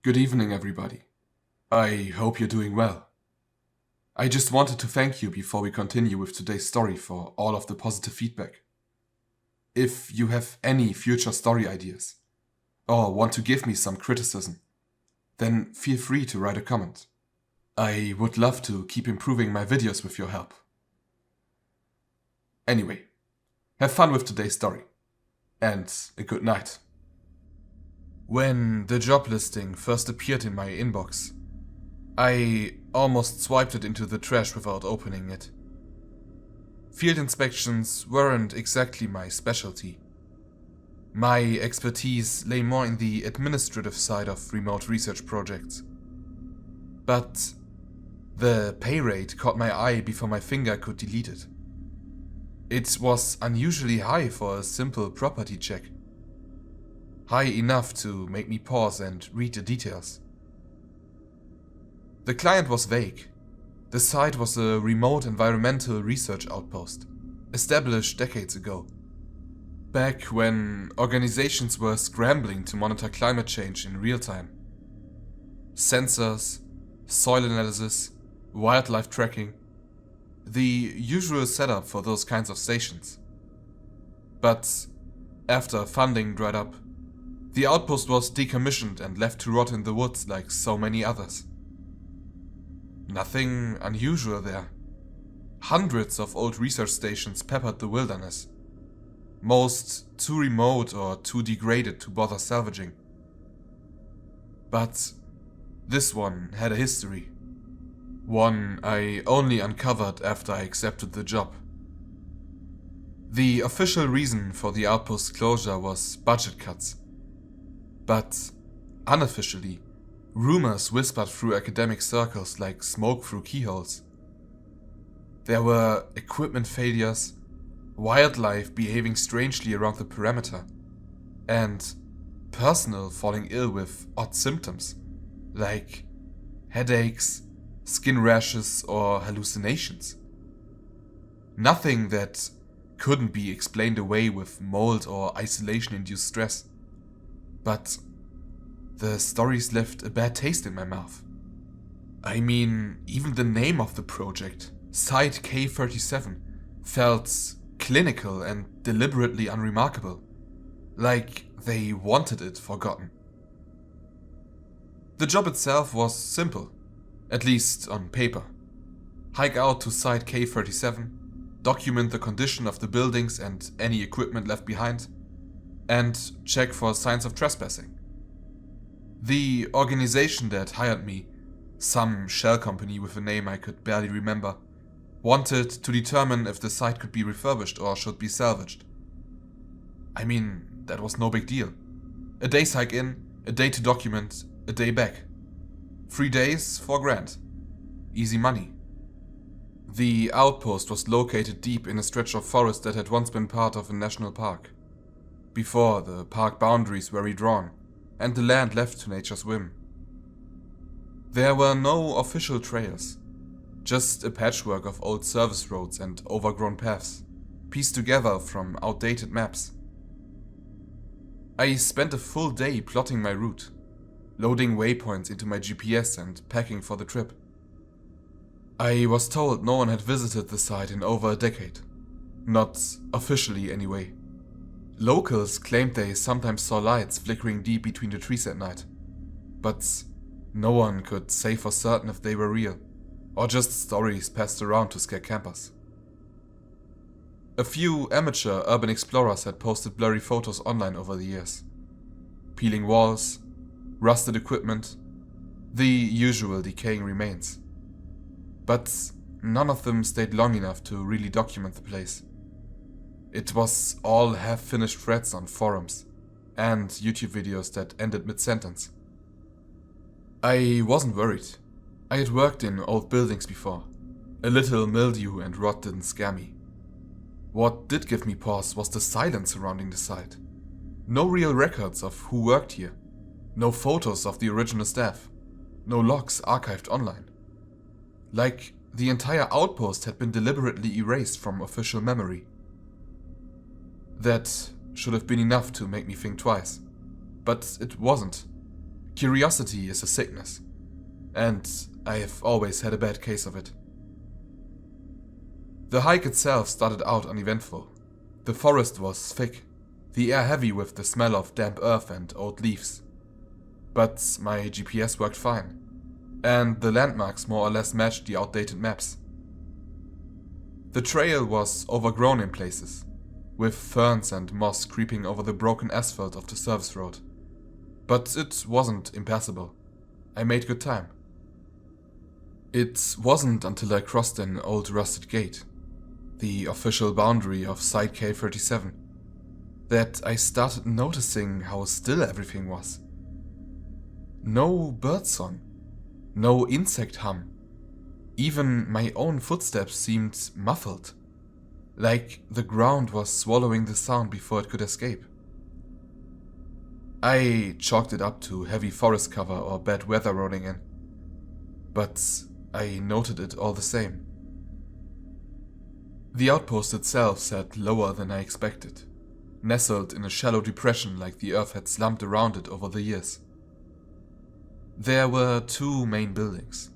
Good evening, everybody. I hope you're doing well. I just wanted to thank you before we continue with today's story for all of the positive feedback. If you have any future story ideas, or want to give me some criticism, then feel free to write a comment. I would love to keep improving my videos with your help. Anyway, have fun with today's story, and a good night. When the job listing first appeared in my inbox, I almost swiped it into the trash without opening it. Field inspections weren't exactly my specialty. My expertise lay more in the administrative side of remote research projects. But the pay rate caught my eye before my finger could delete it. It was unusually high for a simple property check. High enough to make me pause and read the details. The client was vague. The site was a remote environmental research outpost, established decades ago. Back when organizations were scrambling to monitor climate change in real time. Sensors, soil analysis, wildlife tracking. The usual setup for those kinds of stations. But after funding dried up, the outpost was decommissioned and left to rot in the woods like so many others. Nothing unusual there. Hundreds of old research stations peppered the wilderness. Most too remote or too degraded to bother salvaging. But this one had a history. One I only uncovered after I accepted the job. The official reason for the outpost closure was budget cuts. But unofficially, rumors whispered through academic circles like smoke through keyholes. There were equipment failures, wildlife behaving strangely around the perimeter, and personnel falling ill with odd symptoms, like headaches, skin rashes, or hallucinations. Nothing that couldn't be explained away with mold or isolation-induced stress. But the stories left a bad taste in my mouth. I mean, even the name of the project, Site K37, felt clinical and deliberately unremarkable, like they wanted it forgotten. The job itself was simple, at least on paper. Hike out to Site K37, document the condition of the buildings and any equipment left behind, and check for signs of trespassing. The organization that hired me, some shell company with a name I could barely remember, wanted to determine if the site could be refurbished or should be salvaged. I mean, that was no big deal. A day's hike in, a day to document, a day back. 3 days, $4,000. Easy money. The outpost was located deep in a stretch of forest that had once been part of a national park, before the park boundaries were redrawn and the land left to nature's whim. There were no official trails, just a patchwork of old service roads and overgrown paths, pieced together from outdated maps. I spent a full day plotting my route, loading waypoints into my GPS and packing for the trip. I was told no one had visited the site in over a decade. Not officially, anyway. Locals claimed they sometimes saw lights flickering deep between the trees at night, but no one could say for certain if they were real, or just stories passed around to scare campers. A few amateur urban explorers had posted blurry photos online over the years. Peeling walls, rusted equipment, the usual decaying remains. But none of them stayed long enough to really document the place. It was all half-finished threads on forums and YouTube videos that ended mid-sentence. I wasn't worried. I had worked in old buildings before. A little mildew and rot didn't scare me. What did give me pause was the silence surrounding the site. No real records of who worked here. No photos of the original staff. No logs archived online. Like the entire outpost had been deliberately erased from official memory. That should have been enough to make me think twice. But it wasn't. Curiosity is a sickness, and I have always had a bad case of it. The hike itself started out uneventful. The forest was thick, the air heavy with the smell of damp earth and old leaves. But my GPS worked fine, and the landmarks more or less matched the outdated maps. The trail was overgrown in places, with ferns and moss creeping over the broken asphalt of the service road. But it wasn't impassable. I made good time. It wasn't until I crossed an old rusted gate, the official boundary of Site K37, that I started noticing how still everything was. No birdsong, no insect hum. Even my own footsteps seemed muffled, like the ground was swallowing the sound before it could escape. I chalked it up to heavy forest cover or bad weather rolling in, but I noted it all the same. The outpost itself sat lower than I expected, nestled in a shallow depression like the earth had slumped around it over the years. There were two main buildings,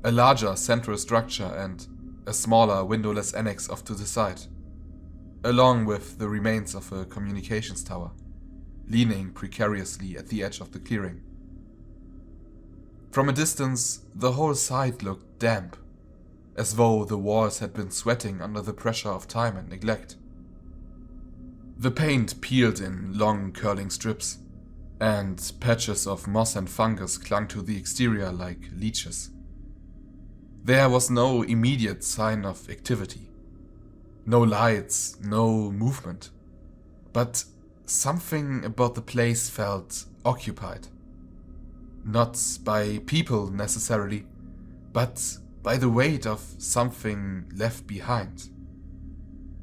a larger central structure and a smaller windowless annex off to the side, along with the remains of a communications tower, leaning precariously at the edge of the clearing. From a distance, the whole site looked damp, as though the walls had been sweating under the pressure of time and neglect. The paint peeled in long curling strips, and patches of moss and fungus clung to the exterior like leeches. There was no immediate sign of activity. No lights, no movement. But something about the place felt occupied. Not by people necessarily, but by the weight of something left behind.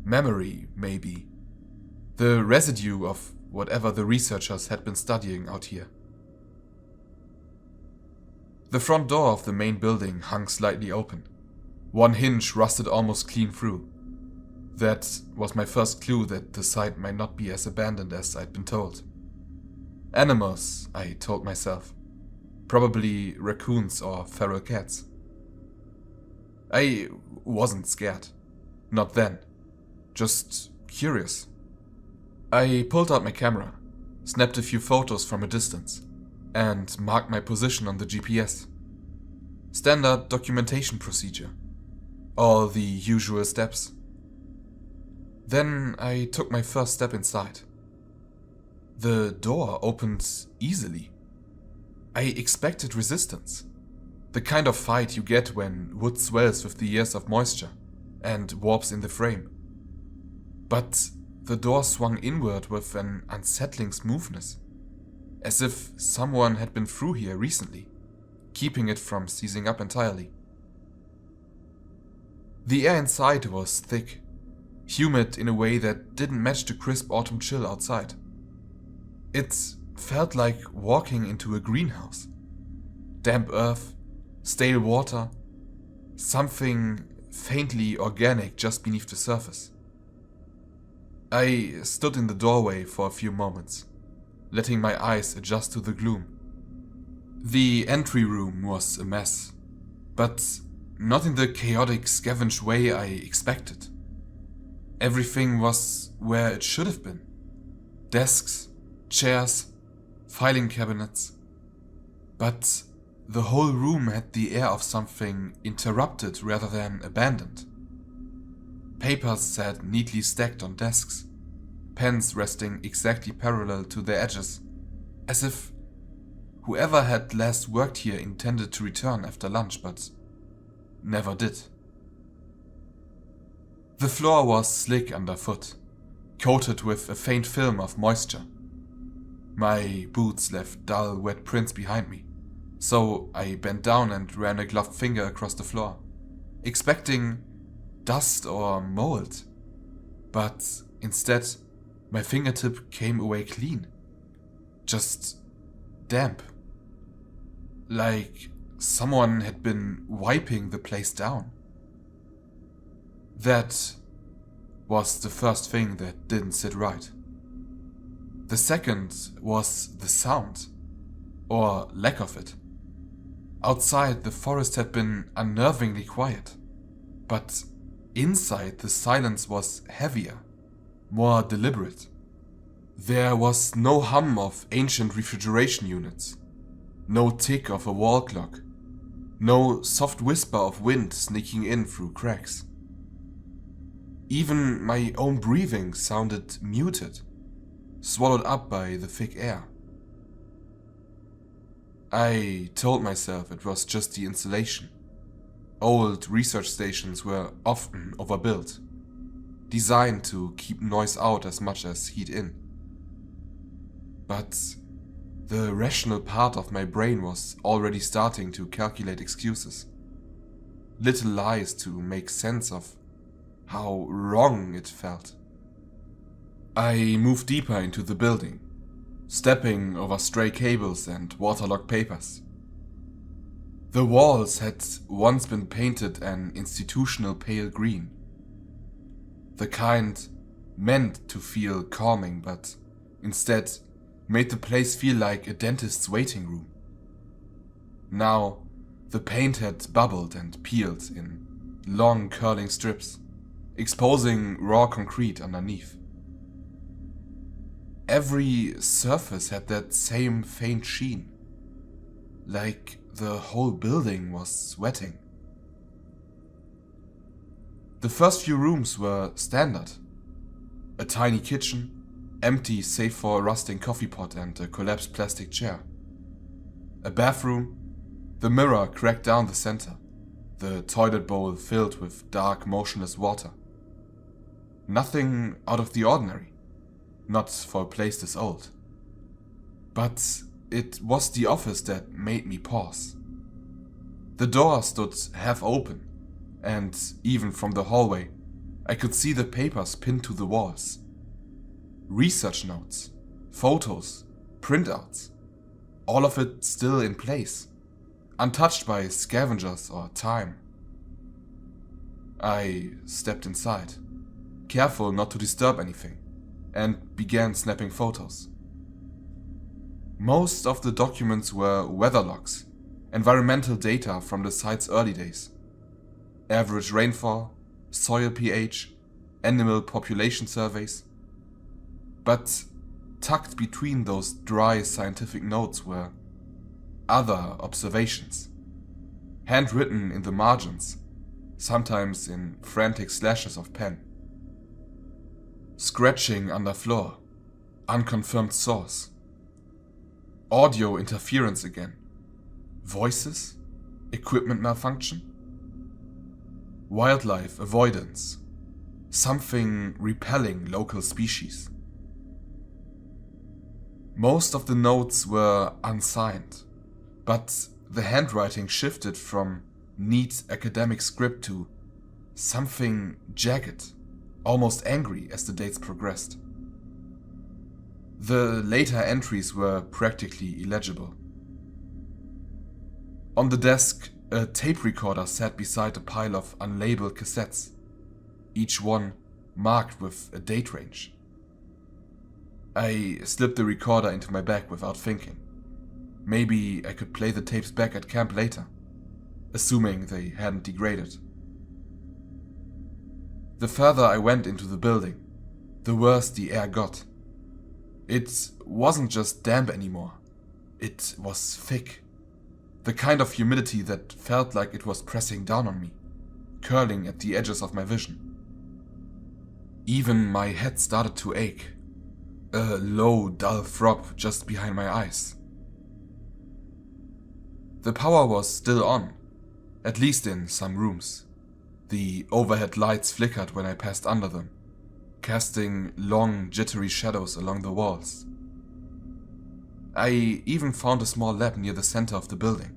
Memory, maybe. The residue of whatever the researchers had been studying out here. The front door of the main building hung slightly open. One hinge rusted almost clean through. That was my first clue that the site might not be as abandoned as I'd been told. Animals, I told myself. Probably raccoons or feral cats. I wasn't scared. Not then. Just curious. I pulled out my camera, snapped a few photos from a distance, and marked my position on the GPS. Standard documentation procedure. All the usual steps. Then I took my first step inside. The door opened easily. I expected resistance. The kind of fight you get when wood swells with the years of moisture and warps in the frame. But the door swung inward with an unsettling smoothness, as if someone had been through here recently, keeping it from seizing up entirely. The air inside was thick, humid in a way that didn't match the crisp autumn chill outside. It felt like walking into a greenhouse. Damp earth, stale water, something faintly organic just beneath the surface. I stood in the doorway for a few moments, letting my eyes adjust to the gloom. The entry room was a mess, but not in the chaotic, scavenged way I expected. Everything was where it should have been. Desks, chairs, filing cabinets. But the whole room had the air of something interrupted rather than abandoned. Papers sat neatly stacked on desks, pens resting exactly parallel to their edges, as if whoever had last worked here intended to return after lunch but never did. The floor was slick underfoot, coated with a faint film of moisture. My boots left dull, wet prints behind me, so I bent down and ran a gloved finger across the floor, expecting dust or mold. But instead, my fingertip came away clean. Just damp. Like someone had been wiping the place down. That was the first thing that didn't sit right. The second was the sound. or lack of it. Outside, the forest had been unnervingly quiet, but inside the silence was heavier, more deliberate. There was no hum of ancient refrigeration units, no tick of a wall clock, no soft whisper of wind sneaking in through cracks. Even my own breathing sounded muted, swallowed up by the thick air. I told myself it was just the insulation. Old research stations were often overbuilt, designed to keep noise out as much as heat in. But the rational part of my brain was already starting to calculate excuses, little lies to make sense of how wrong it felt. I moved deeper into the building, stepping over stray cables and waterlogged papers. The walls had once been painted an institutional pale green, the kind meant to feel calming but instead made the place feel like a dentist's waiting room. Now, the paint had bubbled and peeled in long curling strips, exposing raw concrete underneath. Every surface had that same faint sheen, like the whole building was sweating. The first few rooms were standard. A tiny kitchen, empty save for a rusting coffee pot and a collapsed plastic chair. A bathroom, the mirror cracked down the center, the toilet bowl filled with dark, motionless water. Nothing out of the ordinary, not for a place this old. But it was the office that made me pause. The door stood half open, and even from the hallway, I could see the papers pinned to the walls. Research notes, photos, printouts, all of it still in place, untouched by scavengers or time. I stepped inside, careful not to disturb anything, and began snapping photos. Most of the documents were weather logs, environmental data from the site's early days. Average rainfall, soil pH, animal population surveys. But tucked between those dry scientific notes were other observations, handwritten in the margins, sometimes in frantic slashes of pen. Scratching under floor, unconfirmed source. Audio interference again. Voices? Equipment malfunction? Wildlife avoidance. Something repelling local species. Most of the notes were unsigned, but the handwriting shifted from neat academic script to something jagged, almost angry as the dates progressed. The later entries were practically illegible. On the desk, a tape recorder sat beside a pile of unlabeled cassettes, each one marked with a date range. I slipped the recorder into my bag without thinking. Maybe I could play the tapes back at camp later, assuming they hadn't degraded. The further I went into the building, the worse the air got. It wasn't just damp anymore. It was thick. The kind of humidity that felt like it was pressing down on me, curling at the edges of my vision. Even my head started to ache, a low, dull throb just behind my eyes. The power was still on, at least in some rooms. The overhead lights flickered when I passed under them, casting long, jittery shadows along the walls. I even found a small lab near the center of the building,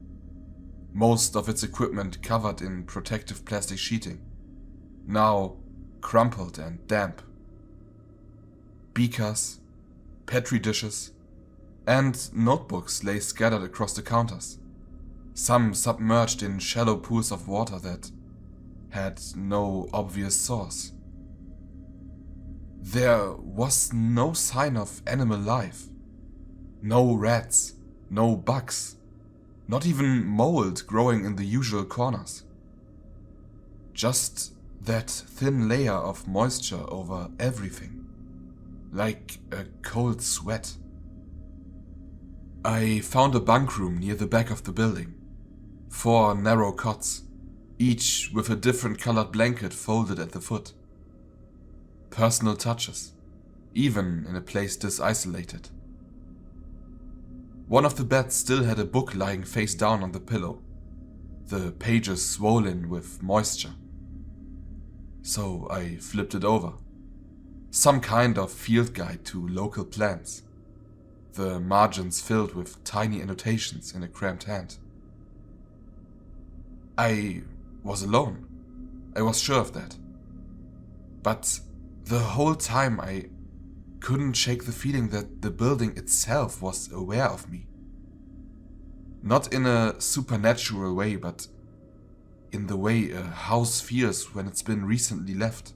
most of its equipment covered in protective plastic sheeting, now crumpled and damp. Beakers, petri dishes, and notebooks lay scattered across the counters, some submerged in shallow pools of water that had no obvious source. There was no sign of animal life. No rats, No bugs. Not even mold growing in the usual corners. Just that thin layer of moisture over everything. Like a cold sweat. I found a bunk room near the back of the building. 4 narrow cots, each with a different colored blanket folded at the foot. Personal touches, even in a place this isolated. One of the beds still had a book lying face down on the pillow, the pages swollen with moisture. So I flipped it over. Some kind of field guide to local plants, the margins filled with tiny annotations in a cramped hand. I was alone. I was sure of that. But the whole time I couldn't shake the feeling that the building itself was aware of me. Not in a supernatural way, but in the way a house feels when it's been recently left.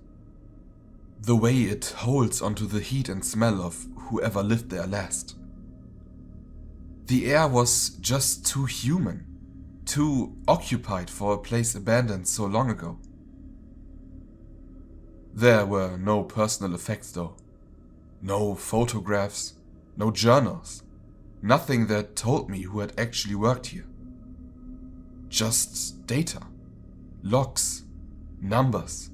The way it holds onto the heat and smell of whoever lived there last. The air was just too human, too occupied for a place abandoned so long ago. There were no personal effects though. No photographs, no journals, nothing that told me who had actually worked here. Just data, logs, numbers,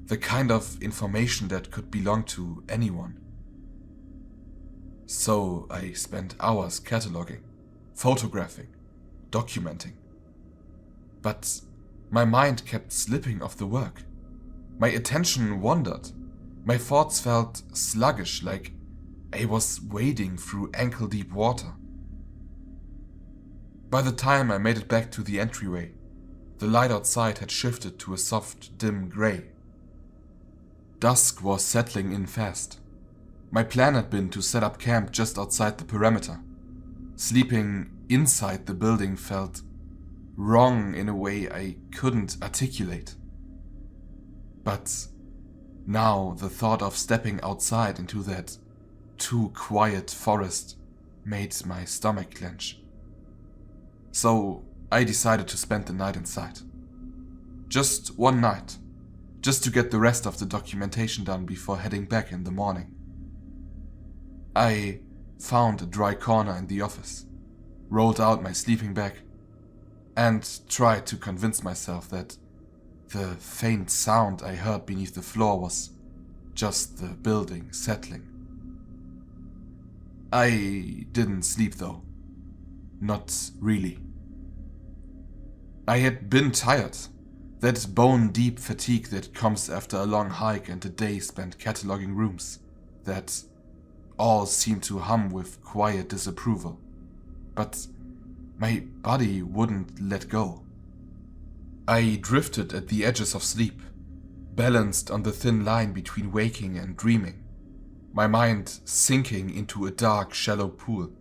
the kind of information that could belong to anyone. So I spent hours cataloging, photographing, documenting. But my mind kept slipping off the work. My attention wandered. My thoughts felt sluggish, like I was wading through ankle-deep water. By the time I made it back to the entryway, the light outside had shifted to a soft, dim gray. Dusk was settling in fast. My plan had been to set up camp just outside the perimeter. Sleeping inside the building felt wrong in a way I couldn't articulate. But now the thought of stepping outside into that too quiet forest made my stomach clench. So I decided to spend the night inside. Just one night, just to get the rest of the documentation done before heading back in the morning. I found a dry corner in the office, rolled out my sleeping bag, and tried to convince myself that the faint sound I heard beneath the floor was just the building settling. I didn't sleep though. Not really. I had been tired. That bone-deep fatigue that comes after a long hike and a day spent cataloging rooms. That all seemed to hum with quiet disapproval. But my body wouldn't let go. I drifted at the edges of sleep, balanced on the thin line between waking and dreaming, my mind sinking into a dark, shallow pool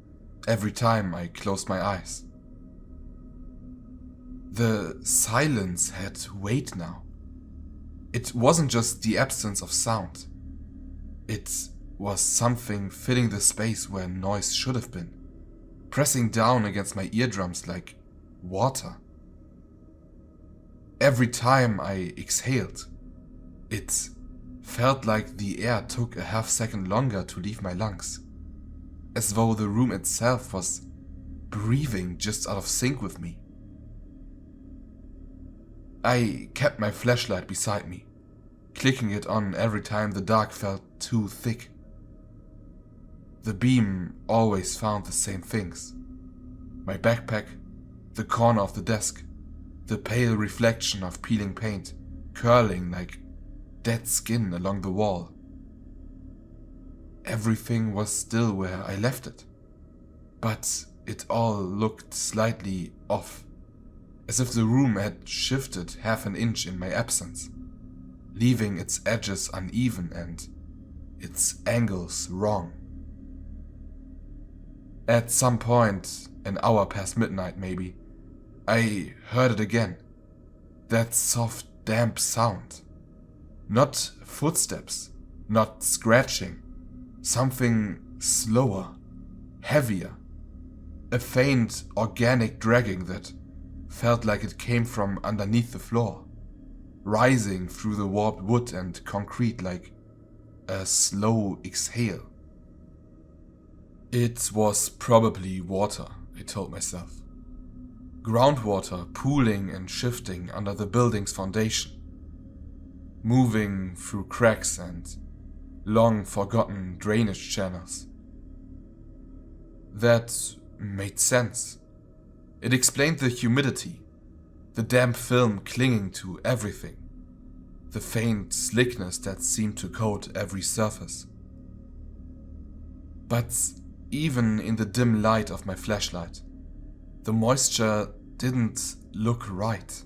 every time I closed my eyes. The silence had weight now. It wasn't just the absence of sound. It was something filling the space where noise should have been, pressing down against my eardrums like water. Every time I exhaled, it felt like the air took a half-second longer to leave my lungs, as though the room itself was breathing just out of sync with me. I kept my flashlight beside me, clicking it on every time the dark felt too thick. The beam always found the same things. My backpack, the corner of the desk, the pale reflection of peeling paint, curling like dead skin along the wall. Everything was still where I left it, but it all looked slightly off, as if the room had shifted half an inch in my absence, leaving its edges uneven and its angles wrong. At some point, an hour past midnight maybe, I heard it again. That soft, damp sound. Not footsteps, not scratching. Something slower, heavier, A faint, organic dragging that felt like it came from underneath the floor, rising through the warped wood and concrete like a slow exhale. It was probably water, I told myself. Groundwater pooling and shifting under the building's foundation, moving through cracks and long forgotten drainage channels. That made sense. It explained the humidity, the damp film clinging to everything, the faint slickness that seemed to coat every surface. But even in the dim light of my flashlight, the moisture didn't look right.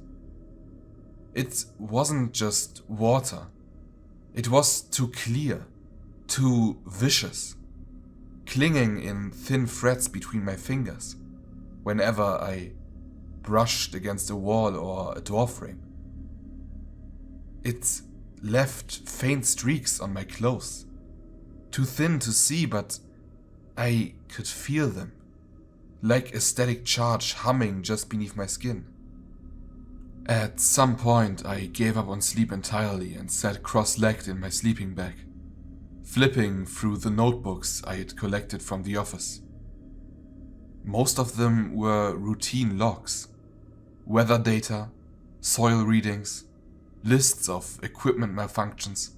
It wasn't just water. It was too clear, too vicious, clinging in thin threads between my fingers whenever I brushed against a wall or a door frame. It left faint streaks on my clothes, too thin to see, but I could feel them, like a static charge humming just beneath my skin. At some point, I gave up on sleep entirely and sat cross-legged in my sleeping bag, flipping through the notebooks I had collected from the office. Most of them were routine logs, weather data, soil readings, lists of equipment malfunctions.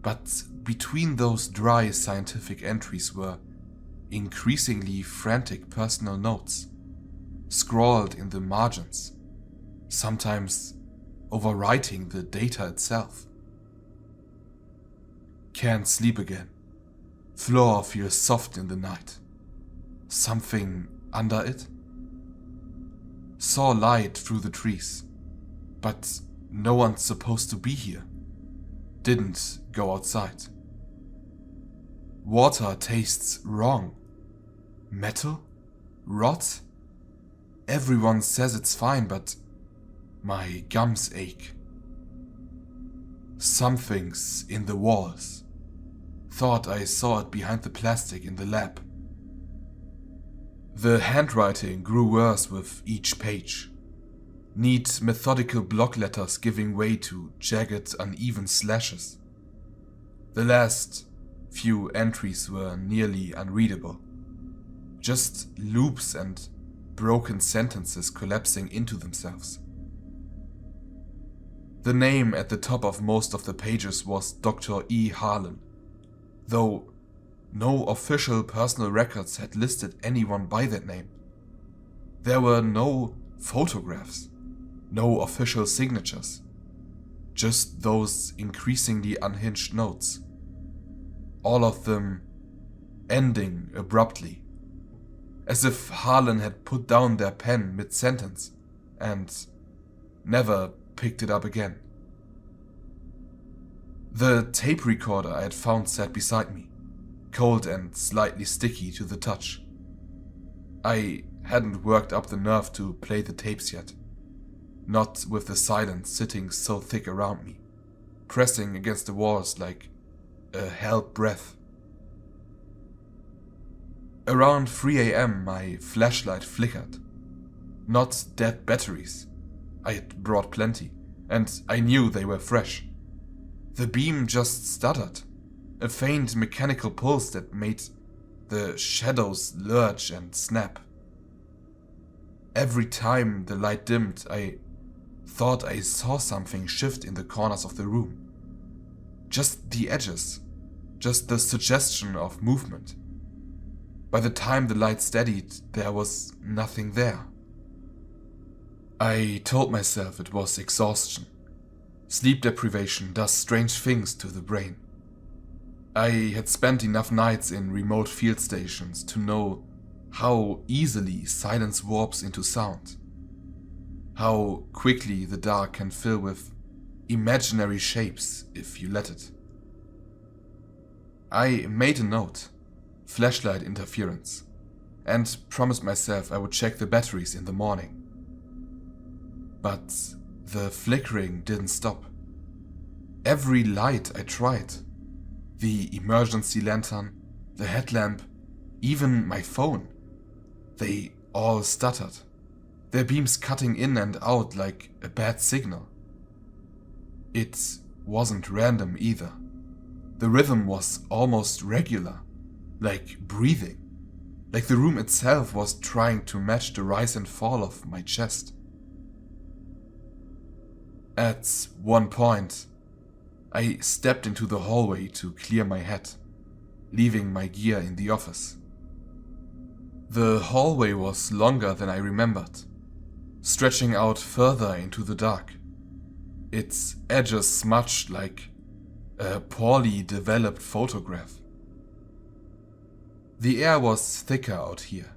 But between those dry scientific entries were increasingly frantic personal notes, scrawled in the margins, sometimes overwriting the data itself. Can't sleep again. Floor feels soft in the night. Something under it? Saw light through the trees, but no one's supposed to be here. Didn't go outside. Water tastes wrong. Metal? Rot? Everyone says it's fine, but my gums ache. Something's in the walls. Thought I saw it behind the plastic in the lab. The handwriting grew worse with each page. Neat, methodical block letters giving way to jagged, uneven slashes. The last few entries were nearly unreadable. Just loops and broken sentences collapsing into themselves. The name at the top of most of the pages was Dr. E. Harlan, though no official personal records had listed anyone by that name. There were no photographs, no official signatures, just those increasingly unhinged notes, all of them ending abruptly, as if Harlan had put down their pen mid-sentence and never picked it up again. The tape recorder I had found sat beside me, cold and slightly sticky to the touch. I hadn't worked up the nerve to play the tapes yet, not with the silence sitting so thick around me, pressing against the walls like a held breath. Around 3 a.m. my flashlight flickered. Not dead batteries. I had brought plenty, and I knew they were fresh. The beam just stuttered, a faint mechanical pulse that made the shadows lurch and snap. Every time the light dimmed, I thought I saw something shift in the corners of the room. Just the edges, just the suggestion of movement. By the time the light steadied, there was nothing there. I told myself it was exhaustion. Sleep deprivation does strange things to the brain. I had spent enough nights in remote field stations to know how easily silence warps into sound. How quickly the dark can fill with imaginary shapes if you let it. I made a note, flashlight interference, and promised myself I would check the batteries in the morning. But the flickering didn't stop. Every light I tried, the emergency lantern, the headlamp, even my phone, They all stuttered, their beams cutting in and out like a bad signal. It wasn't random either. The rhythm was almost regular, like breathing, like the room itself was trying to match the rise and fall of my chest. At one point, I stepped into the hallway to clear my head, leaving my gear in the office. The hallway was longer than I remembered, stretching out further into the dark, its edges smudged like a poorly developed photograph. The air was thicker out here,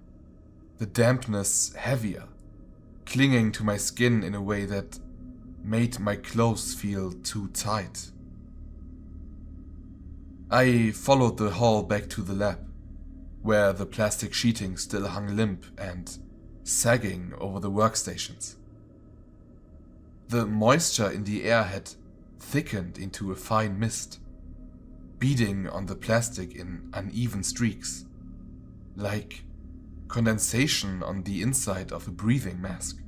the dampness heavier, clinging to my skin in a way that made my clothes feel too tight. I followed the hall back to the lab, where the plastic sheeting still hung limp and sagging over the workstations. The moisture in the air had thickened into a fine mist, beading on the plastic in uneven streaks, like condensation on the inside of a breathing mask.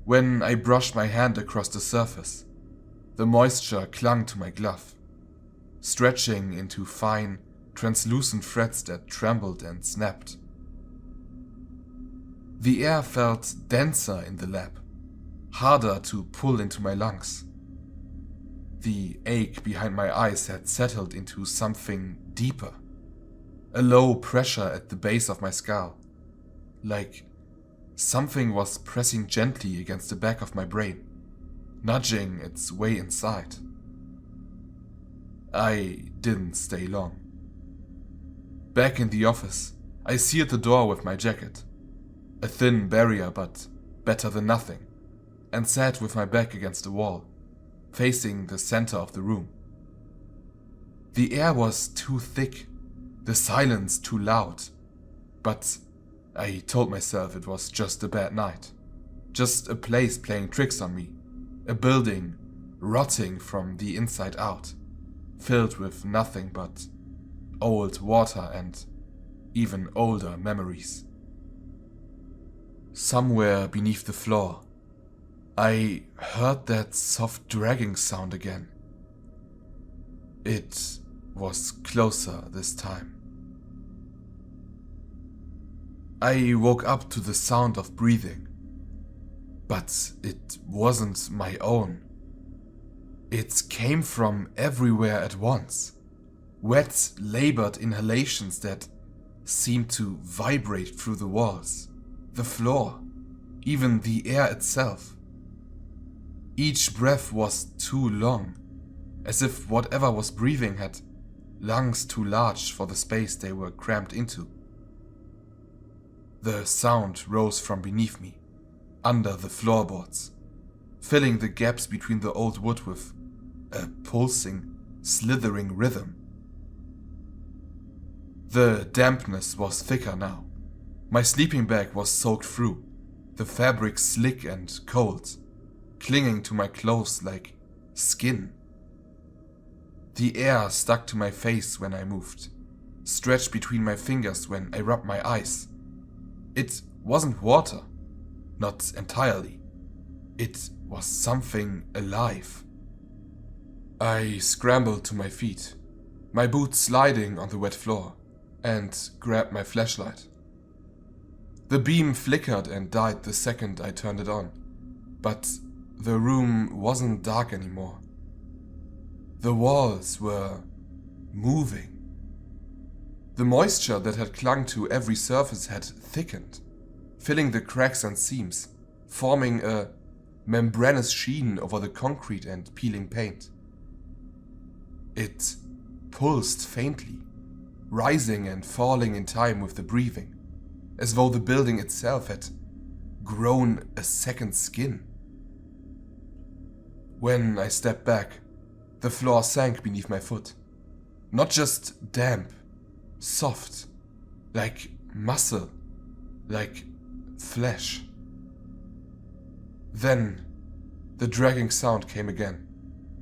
When I brushed my hand across the surface, the moisture clung to my glove, stretching into fine, translucent threads that trembled and snapped. The air felt denser in the lab, harder to pull into my lungs. The ache behind my eyes had settled into something deeper, a low pressure at the base of my skull, like something was pressing gently against the back of my brain, nudging its way inside. I didn't stay long. Back in the office, I sealed the door with my jacket, a thin barrier but better than nothing, and sat with my back against the wall, facing the center of the room. The air was too thick, the silence too loud, but I told myself it was just a bad night, just a place playing tricks on me, a building rotting from the inside out, filled with nothing but old water and even older memories. Somewhere beneath the floor, I heard that soft dragging sound again. It was closer this time. I woke up to the sound of breathing, but it wasn't my own. It came from everywhere at once, wet, labored inhalations that seemed to vibrate through the walls, the floor, even the air itself. Each breath was too long, as if whatever was breathing had lungs too large for the space they were crammed into. The sound rose from beneath me, under the floorboards, filling the gaps between the old wood with a pulsing, slithering rhythm. The dampness was thicker now. My sleeping bag was soaked through, the fabric slick and cold, clinging to my clothes like skin. The air stuck to my face when I moved, stretched between my fingers when I rubbed my eyes. It wasn't water, not entirely. It was something alive. I scrambled to my feet, my boots sliding on the wet floor, and grabbed my flashlight. The beam flickered and died the second I turned it on, but the room wasn't dark anymore. The walls were moving. The moisture that had clung to every surface had thickened, filling the cracks and seams, forming a membranous sheen over the concrete and peeling paint. It pulsed faintly, rising and falling in time with the breathing, as though the building itself had grown a second skin. When I stepped back, the floor sank beneath my foot. Not just damp, soft, like muscle, like flesh. Then the dragging sound came again,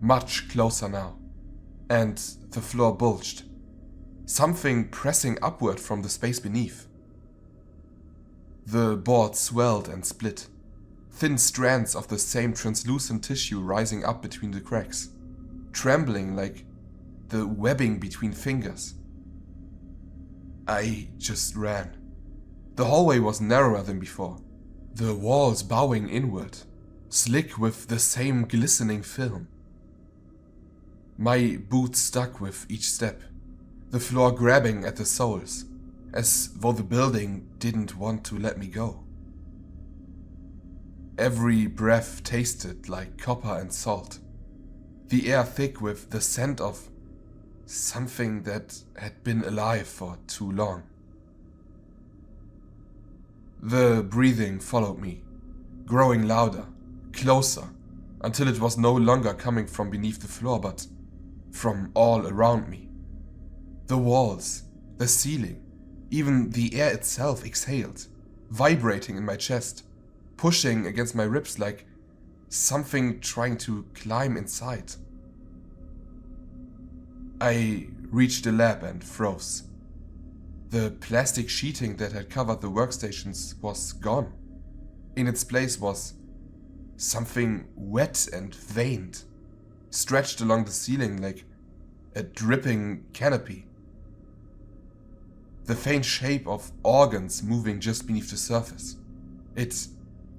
much closer now, and the floor bulged, something pressing upward from the space beneath. The board swelled and split, thin strands of the same translucent tissue rising up between the cracks, trembling like the webbing between fingers. I just ran. The hallway was narrower than before, the walls bowing inward, slick with the same glistening film. My boots stuck with each step, the floor grabbing at the soles, as though the building didn't want to let me go. Every breath tasted like copper and salt, the air thick with the scent of something that had been alive for too long. The breathing followed me, growing louder, closer, until it was no longer coming from beneath the floor, but from all around me. The walls, the ceiling, even the air itself exhaled, vibrating in my chest, pushing against my ribs like something trying to climb inside. I reached the lab and froze. The plastic sheeting that had covered the workstations was gone. In its place was something wet and veined, stretched along the ceiling like a dripping canopy. The faint shape of organs moving just beneath the surface. It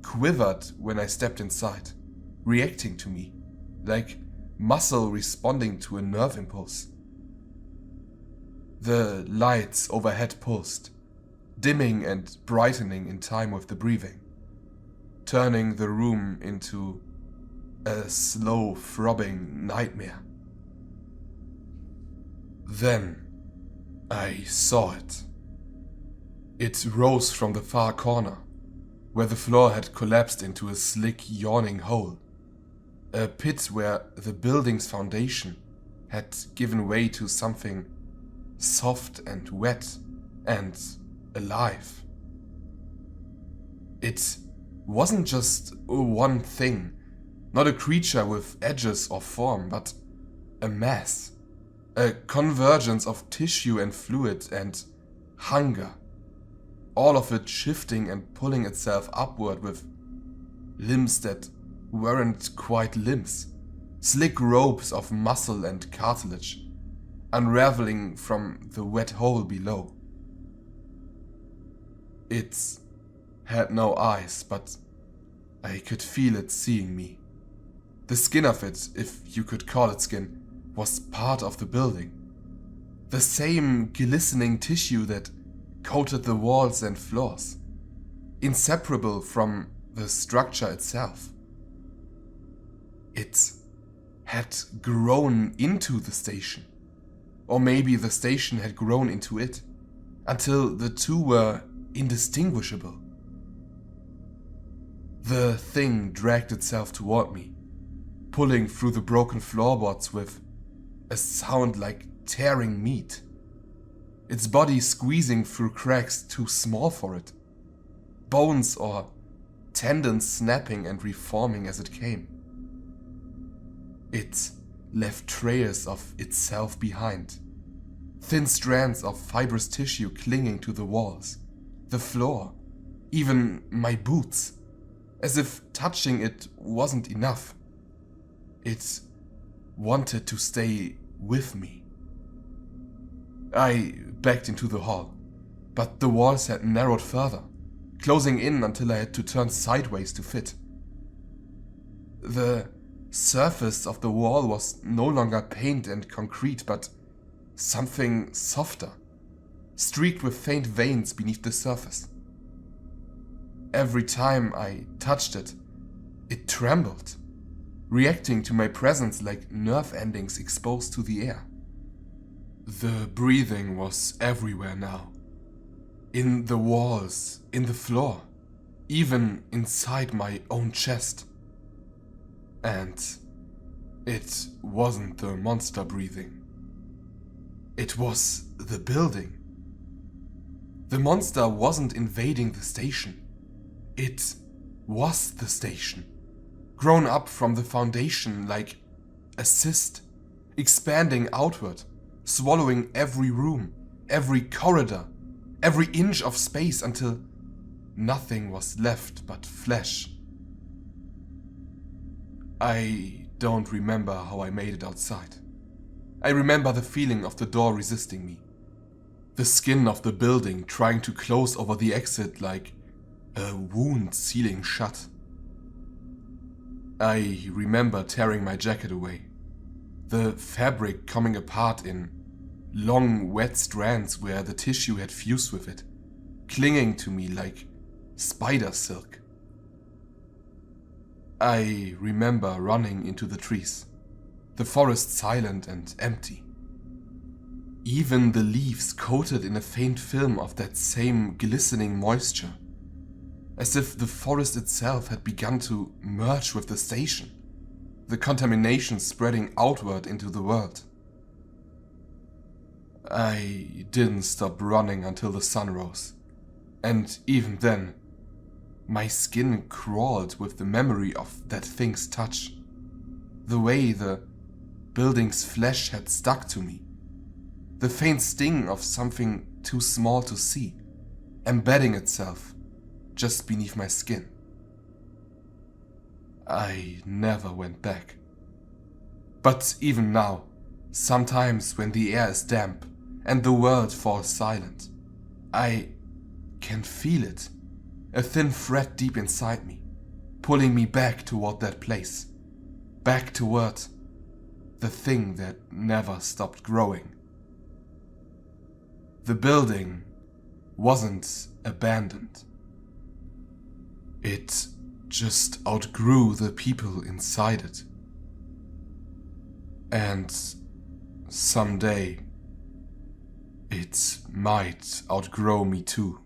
quivered when I stepped inside, reacting to me, like muscle responding to a nerve impulse. The lights overhead pulsed, dimming and brightening in time with the breathing, turning the room into a slow, throbbing nightmare. Then I saw it. It rose from the far corner, where the floor had collapsed into a slick, yawning hole, a pit where the building's foundation had given way to something soft and wet and alive. It wasn't just one thing, not a creature with edges or form, but a mass, a convergence of tissue and fluid and hunger, all of it shifting and pulling itself upward with limbs that weren't quite limbs, slick ropes of muscle and cartilage, unraveling from the wet hole below. It had no eyes, but I could feel it seeing me. The skin of it, if you could call it skin, was part of the building. The same glistening tissue that coated the walls and floors, inseparable from the structure itself. It had grown into the station, or maybe the station had grown into it, until the two were indistinguishable. The thing dragged itself toward me, pulling through the broken floorboards with a sound like tearing meat, its body squeezing through cracks too small for it, bones or tendons snapping and reforming as it came. It left trails of itself behind, thin strands of fibrous tissue clinging to the walls, the floor, even my boots, as if touching it wasn't enough. It wanted to stay with me. I backed into the hall, but the walls had narrowed further, closing in until I had to turn sideways to fit. The surface of the wall was no longer paint and concrete, but something softer, streaked with faint veins beneath the surface. Every time I touched it, it trembled, reacting to my presence like nerve endings exposed to the air. The breathing was everywhere now. In the walls, in the floor, even inside my own chest. And it wasn't the monster breathing. It was the building. The monster wasn't invading the station. It was the station, grown up from the foundation like a cyst, expanding outward, swallowing every room, every corridor, every inch of space until nothing was left but flesh. I don't remember how I made it outside. I remember the feeling of the door resisting me. The skin of the building trying to close over the exit like a wound sealing shut. I remember tearing my jacket away, the fabric coming apart in long wet strands where the tissue had fused with it, clinging to me like spider silk. I remember running into the trees, the forest silent and empty. Even the leaves coated in a faint film of that same glistening moisture, as if the forest itself had begun to merge with the station, the contamination spreading outward into the world. I didn't stop running until the sun rose, and even then, my skin crawled with the memory of that thing's touch, the way the building's flesh had stuck to me, the faint sting of something too small to see, embedding itself just beneath my skin. I never went back. But even now, sometimes when the air is damp and the world falls silent, I can feel it, a thin thread deep inside me, pulling me back toward that place, back toward the thing that never stopped growing. The building wasn't abandoned. It just outgrew the people inside it. And someday, it might outgrow me too.